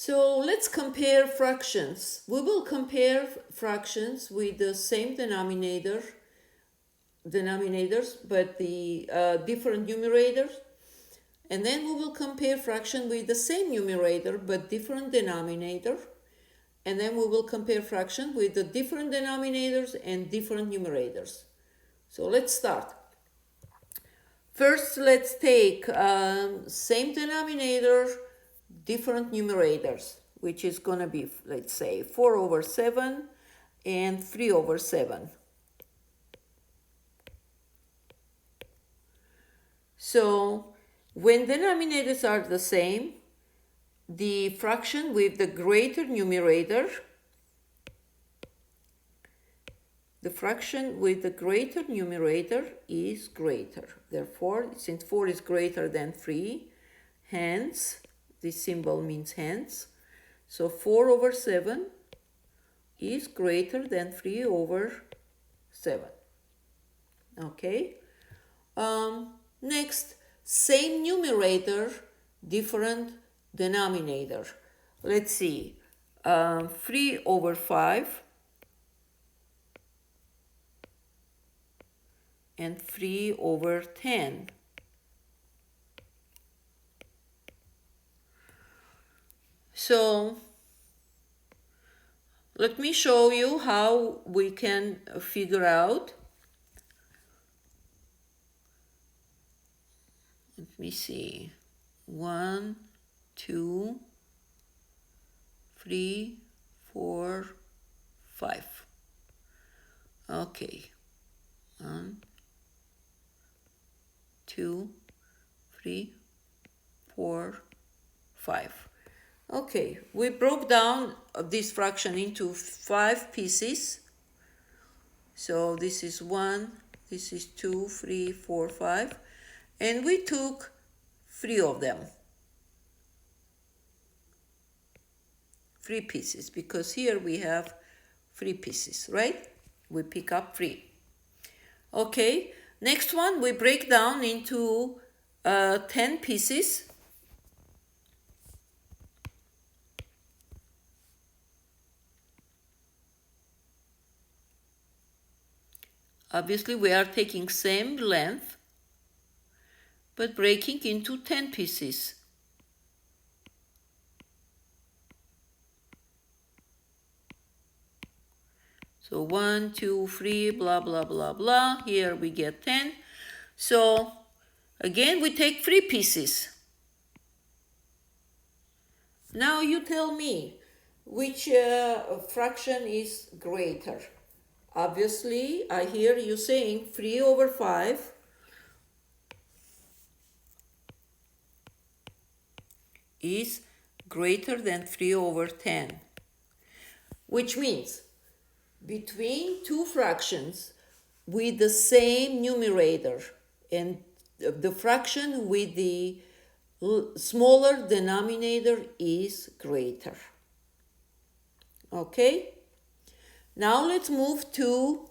So let's compare fractions. We will compare fractions with the same denominators, but the different numerators. And then we will compare fraction with the same numerator but different denominator. And then we will compare fraction with the different denominators and different numerators. So let's start. First, let's take same denominator, different numerators, which is going to be, let's say, 4 over 7 and 3 over 7. So when denominators are the same, the fraction with the greater numerator, is greater. Therefore, since 4 is greater than 3, hence, this symbol means hence. So 4 over 7 is greater than 3 over 7. Okay. Next, same numerator, different denominator. Let's see. 3 over 5 and 3 over 10. So let me show you how we can figure out. Let me see. 1, 2, 3, 4, 5. Okay. 1, 2, 3, 4, 5. Okay, we broke down this fraction into 5 pieces. So this is 1, this is 2, 3, 4, 5. And we took 3 of them. 3 pieces, because here we have 3 pieces, right? We pick up 3. Okay, next one we break down into 10 pieces. Obviously, we are taking same length, but breaking into 10 pieces. So 1, 2, 3, blah, blah, blah, blah. Here we get 10. So again, we take 3 pieces. Now you tell me which fraction is greater. Obviously, I hear you saying 3 over 5 is greater than 3 over 10, which means between two fractions with the same numerator and the fraction with the smaller denominator is greater. Okay? Now let's move to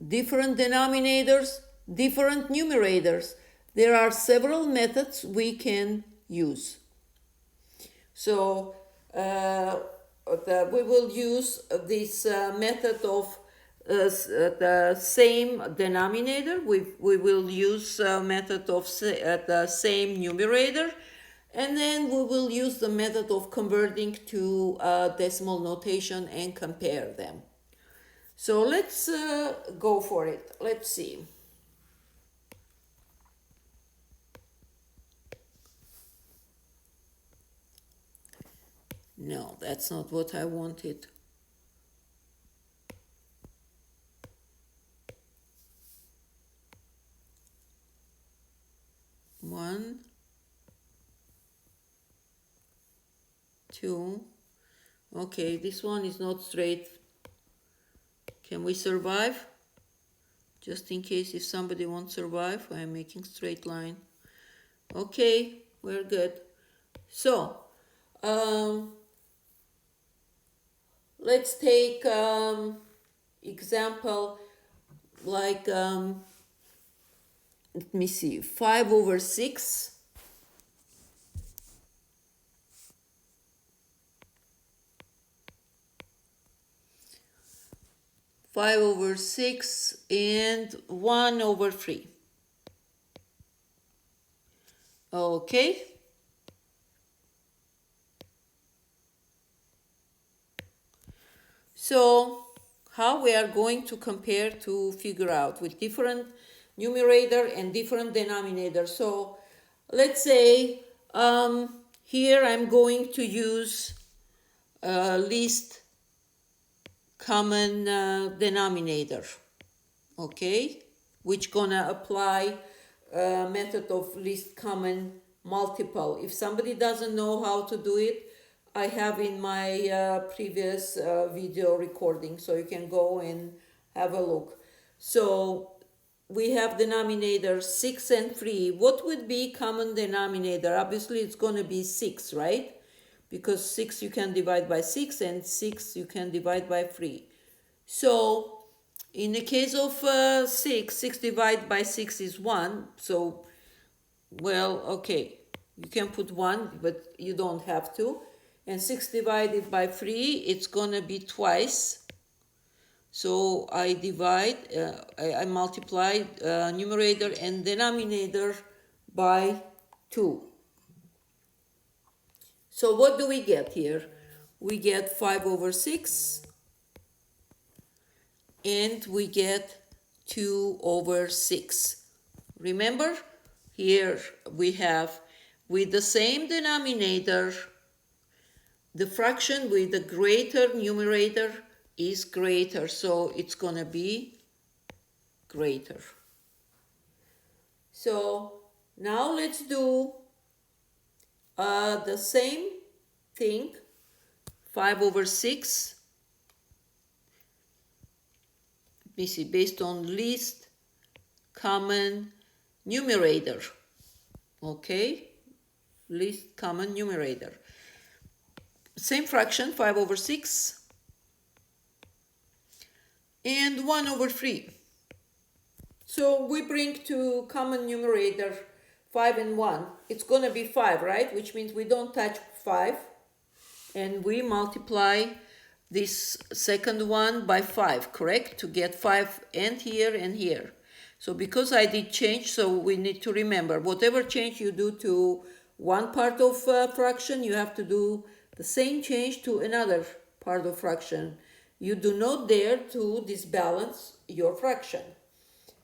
different denominators, different numerators. There are several methods we can use. So we will use this method of the same denominator. We will use method of the same numerator, and then we will use the method of converting to decimal notation and compare them. So let's go for it. Let's see. No, that's not what I wanted. One, two. Okay, this one is not straight. Can we survive? Just in case if somebody won't survive, I am making straight line. Okay, we're good. So, let's take example like, let me see, 5 over 6. 5 over 6 and 1 over 3. Okay. So how we are going to compare to figure out with different numerator and different denominator. So let's say here I'm going to use least common denominator, okay, which gonna apply method of least common multiple. If somebody doesn't know how to do it, I have in my previous video recording, so you can go and have a look. So we have denominator 6 and 3. What would be common denominator? Obviously it's going to be 6, right? Because 6 you can divide by 6 and 6 you can divide by 3. So in the case of 6 divided by 6 is 1. So, well, okay, you can put 1, but you don't have to. And 6 divided by 3, it's going to be twice. So I divide, I multiply numerator and denominator by 2. So what do we get here? We get 5 over 6 and we get 2 over 6. Remember, here we have with the same denominator, the fraction with the greater numerator is greater, so it's gonna be greater. So now let's do the same thing, 5 over 6. Let me see, based on least common numerator, okay, least common numerator. Same fraction, 5 over 6 and 1 over 3. So we bring to common numerator 5 and 1. It's going to be 5, right? Which means we don't touch 5. And we multiply this second one by 5, correct? To get 5 and here. So because I did change, so we need to remember, whatever change you do to one part of fraction, you have to do the same change to another part of fraction. You do not dare to disbalance your fraction.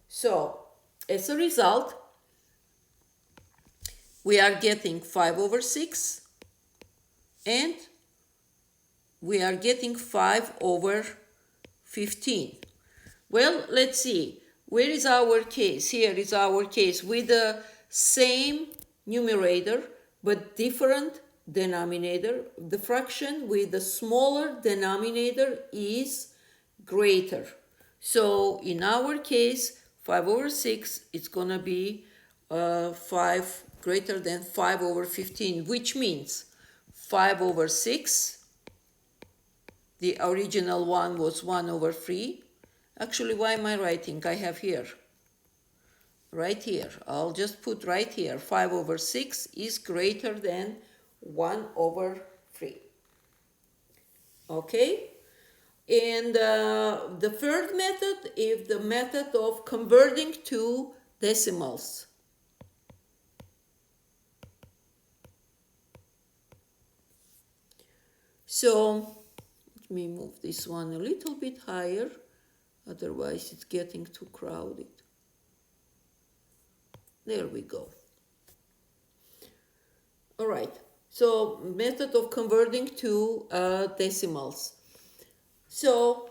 So as a result, we are getting 5 over 6 and we are getting 5 over 15. Well, let's see. Where is our case? Here is our case with the same numerator but different denominator. The fraction with the smaller denominator is greater. So in our case, 5 over 6, it's going to be 5 greater than 5 over 15, which means 5 over 6, the original one was 1 over 3. Actually, why am I writing? I have here, right here. I'll just put right here, 5 over 6 is greater than 1 over 3. Okay? And the third method is the method of converting to decimals. So let me move this one a little bit higher, otherwise it's getting too crowded. There we go. All right, so method of converting to decimals. So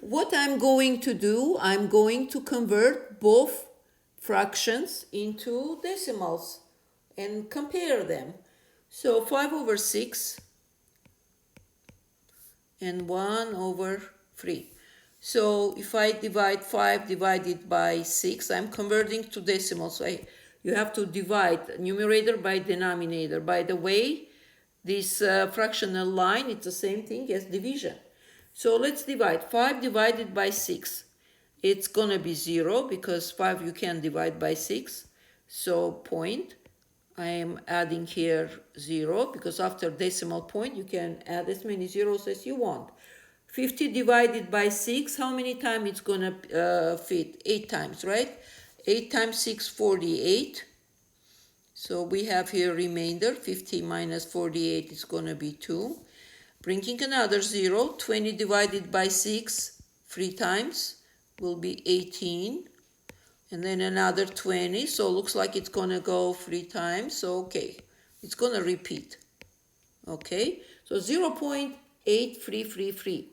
what I'm going to do, I'm going to convert both fractions into decimals and compare them. So 5 over 6 and 1 over 3. So if I divide 5 divided by 6, I'm converting to decimals. So you have to divide numerator by denominator. By the way, this fractional line, it's the same thing as division. So let's divide 5 divided by 6. It's going to be 0 because 5 you can divide by 6. So point. I am adding here 0 because after decimal point you can add as many zeros as you want. 50 divided by 6, how many times it's going to fit? 8 times, right? 8 times 6, 48. So we have here remainder, 50 minus 48 is going to be 2. Bringing another 0, 20 divided by 6, 3 times, will be 18. And then another 20, so looks like it's going to go 3 times, so okay. It's going to repeat, okay? So 0.8333.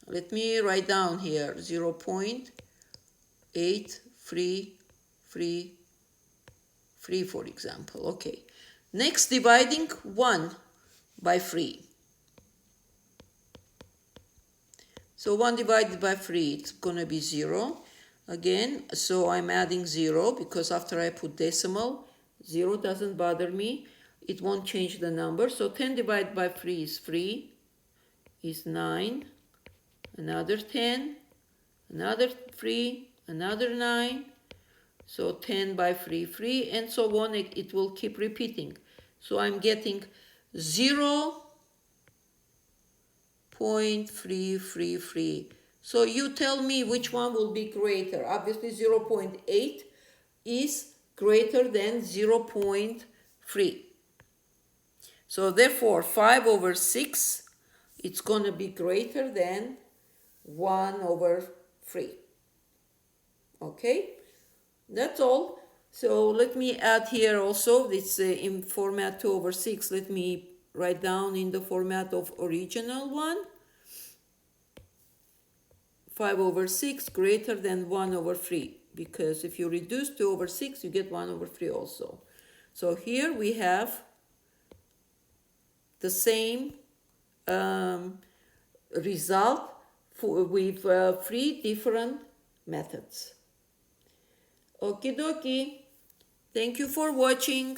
Let me write down here, 0.8333, for example, okay. Next, dividing 1 by 3. So 1 divided by 3, it's going to be 0. Again, so I'm adding 0 because after I put decimal, 0 doesn't bother me. It won't change the number. So 10 divided by 3 is 3, is 9. Another 10, another 3, another 9. So 10 by 3, 3, and so on. It will keep repeating. So I'm getting 0.333. So you tell me which one will be greater. Obviously 0.8 is greater than 0.3. So therefore 5 over 6, it's going to be greater than 1 over 3. Okay, that's all. So let me add here also, this in format 2 over 6, let me write down in the format of original one. 5 over 6 greater than 1 over 3, because if you reduce 2 over 6, you get 1 over 3 also. So here we have the same result with 3 different methods. Okie dokie. Thank you for watching.